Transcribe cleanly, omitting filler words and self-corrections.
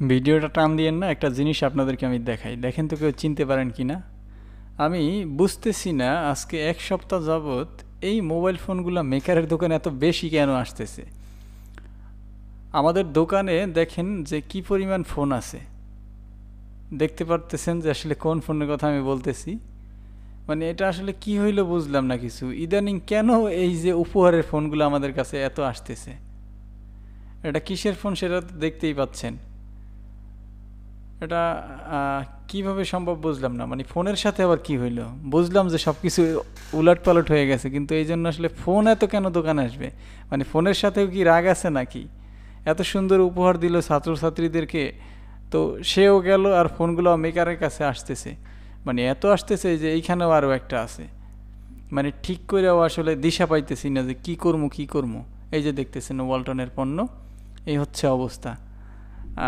ভিডিওটা টান দিয়েন না, একটা জিনিস আপনাদেরকে আমি দেখাই, দেখেন তো কেউ চিনতে পারেন কি না। আমি বুঝতেছি না আজকে এক সপ্তাহ যাবৎ এই মোবাইল ফোনগুলো মেকারের দোকানে এত বেশি কেন আসতেছে। আমাদের দোকানে দেখেন যে কি পরিমাণ ফোন আছে, দেখতে পারতেছেন যে আসলে কোন ফোনের কথা আমি বলতেছি। মানে এটা আসলে কি হইলো বুঝলাম না কিছু, ইদানিং কেন এই যে উপহারের ফোনগুলো আমাদের কাছে এত আসতেছে। এটা কিসের ফোন সেটা তো দেখতেই পাচ্ছেন। এটা কিভাবে সম্ভব বুঝলাম না, মানে ফোনের সাথে আবার কি হইলো। বুঝলাম যে সব কিছু উলটপালট হয়ে গেছে, কিন্তু এই জন্য আসলে ফোন এত কেন দোকানে আসবে, মানে ফোনের সাথেও কি রাগ আছে নাকি। এত সুন্দর উপহার দিল ছাত্রছাত্রীদেরকে, তো সেও গেল আর ফোনগুলো মেকারের কাছে আসতেছে। মানে এত আসতেছে যে এইখানেও আরও একটা আছে। মানে ঠিক করেও আসলে দিশা পাইতেছি না যে কী করবো কী করবো। এই যে দেখতেছেন ওয়ালটনের পণ্য, এই হচ্ছে অবস্থা।